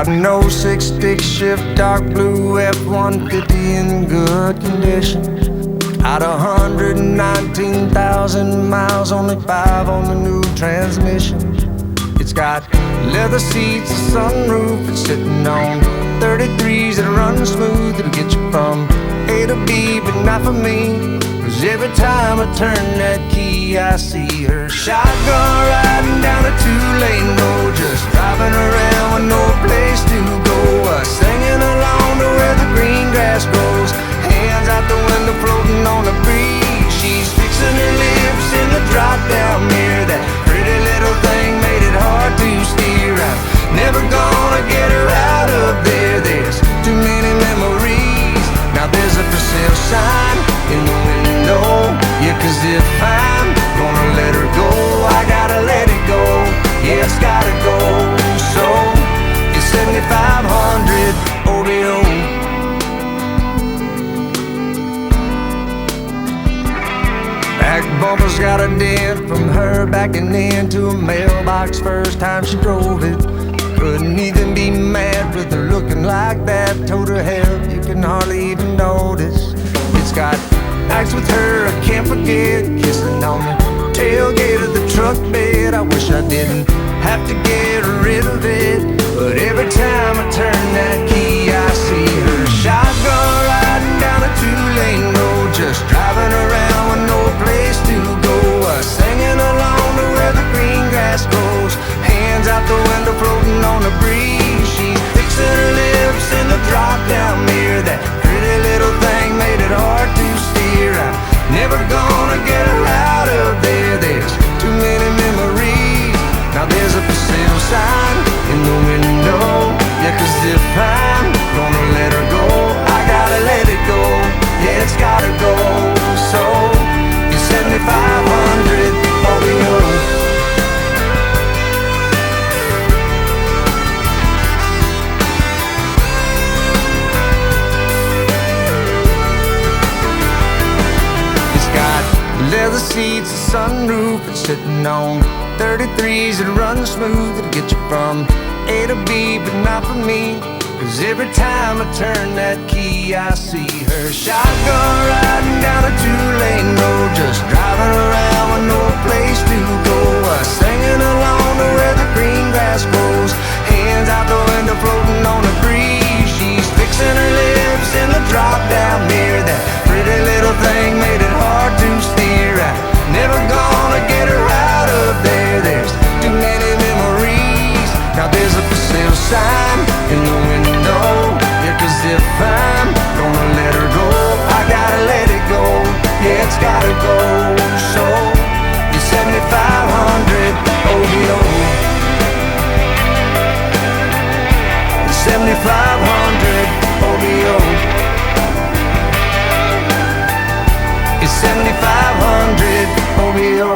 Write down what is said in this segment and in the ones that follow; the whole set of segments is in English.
got an 06 stick shift, dark blue F-150 in good condition. Out of 119,000 miles, only 5 on the new transmission. It's got leather seats, a sunroof, it's sitting on 33s that run smooth. It'll get you from A to B, but not for me. Cause every time I turn that key, I see her shotgun riding down a 2-lane road, just driving around with no place to go. Singing along to where the green grass grows, hands out the window floating on the breeze. She's fixing her lips in the drop-down mirror. That pretty little thing made it hard to steer. I'm never gonna get her out of there. There's too many memories. Now there's a for sale sign in the window. Yeah, cause if I'm gonna let her go, I gotta let it go. Yeah, it's gotta go. So it's 7500 OBO. Back bumper's got a dent from her backing into a mailbox first time she drove it. Couldn't even be mad with her looking like that. Told her hell, you can hardly even notice. It's got nights with her I can't forget, kissing on the tailgate of the truck bed. I wish I didn't have to get rid of it, but every time I turn that key, I see her shotgun riding down a 2-lane road, just driving around with no place to go. Singing along to where the green grass grows, hands out the window floating on the breeze. She's fixing her lips in the drop-down mirror. That pretty little thing made it hard to steer. I'm never gonna get her out of there. There's too many memories. Now there's a for sale sign in the window. Yeah, cause if I'm gonna let her go, I gotta let it go. Yeah, it's gotta go. So it's 7500 OBO. Leather seats, a sunroof, it's sitting on 33s that run smooth. It'll get you from A to B, but not for me. Cause every time I turn that key, I see her shotgun riding down a 2-lane road, just driving around with no place to go. Singing along to where the green grass grows, hands out the window floating on the breeze. She's fixing her lips in the drop-down mirror. That pretty little thing made it hard to steer. I'm never gonna get her out of there. There's too many memories. Now there's a for sale sign in the window. Yeah, cause if I'm gonna let her go, I gotta let it go. Yeah, it's gotta go. So it's 7500 OBO. It's 7500 OBO. It's 7500 OBO.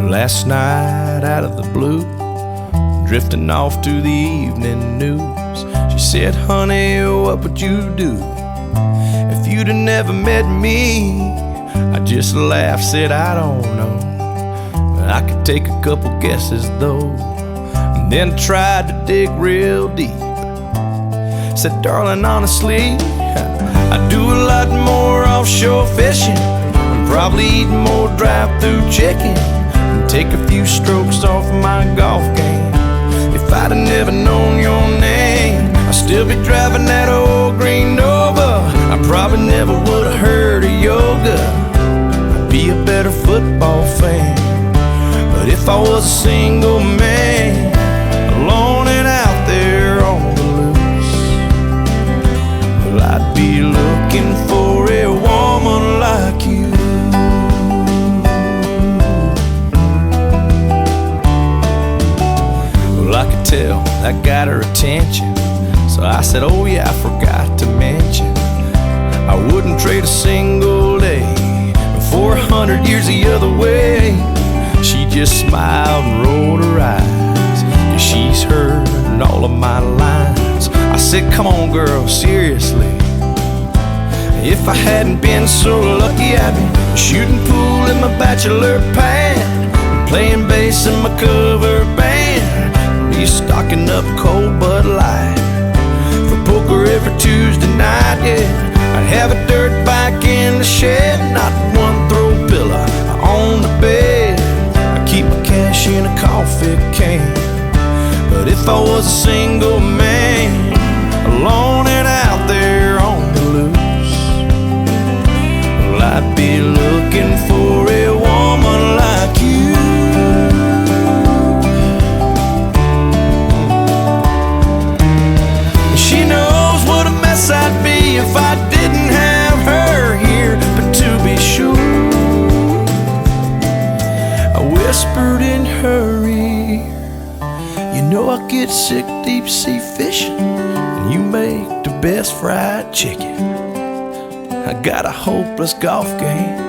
Last night out of the blue, drifting off to the evening news, she said, honey, what would you do if you'd have never met me? I just laughed, said I don't know, I could take a couple guesses though. And then tried to dig real deep. Said, darling, honestly, I do a lot more offshore fishing, I'm probably eating more drive-through chicken, and take a few strokes off my golf game. If I'd have never known your name, I'd still be driving that old green Nova. I probably never would have heard of yoga, be a better football fan. But if I was a single man, alone and out there on the loose, well, I'd be looking for a woman like you. Well, I could tell that got her attention, so I said, oh yeah, I forgot to mention, I wouldn't trade a single day for 100 years the other way. She just smiled and rolled her eyes, 'cause she's heard all of my lines. once. I said, come on girl, seriously. If I hadn't been so lucky, I'd be shooting pool in my bachelor pad, playing bass in my cover band, be stocking up cold Bud Light for poker every Tuesday night, yeah. I'd have a dirt bike in the shed, not one throw pillow on the bed. I keep my cash in a coffee can. But if I was a single man, alone and out there on the loose, well, I'd be looking for a woman like you. She knows what a mess I'd be if I didn't have her here. But to be sure, I whispered in her ear, you know I get sick deep sea fishing, and you make the best fried chicken. I got a hopeless golf game.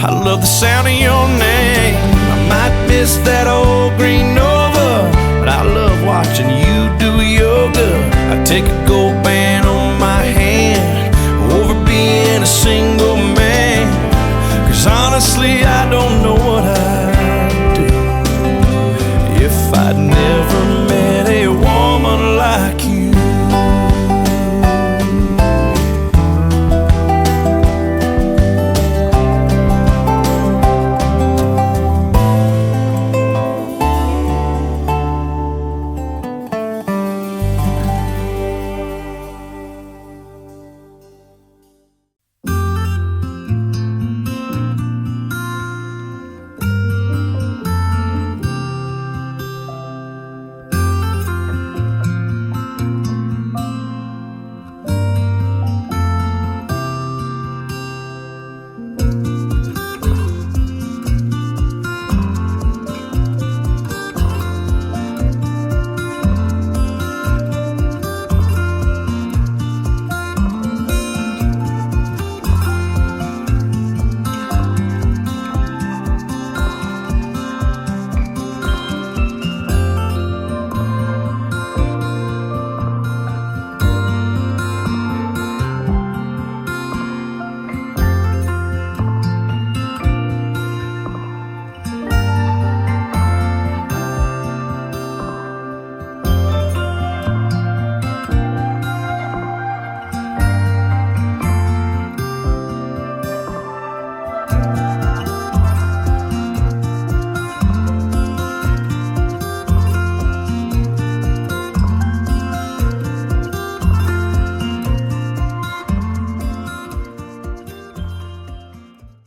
I love the sound of your name. I might miss that old green Nova, but I love watching you do yoga. I take a gold band on my hand,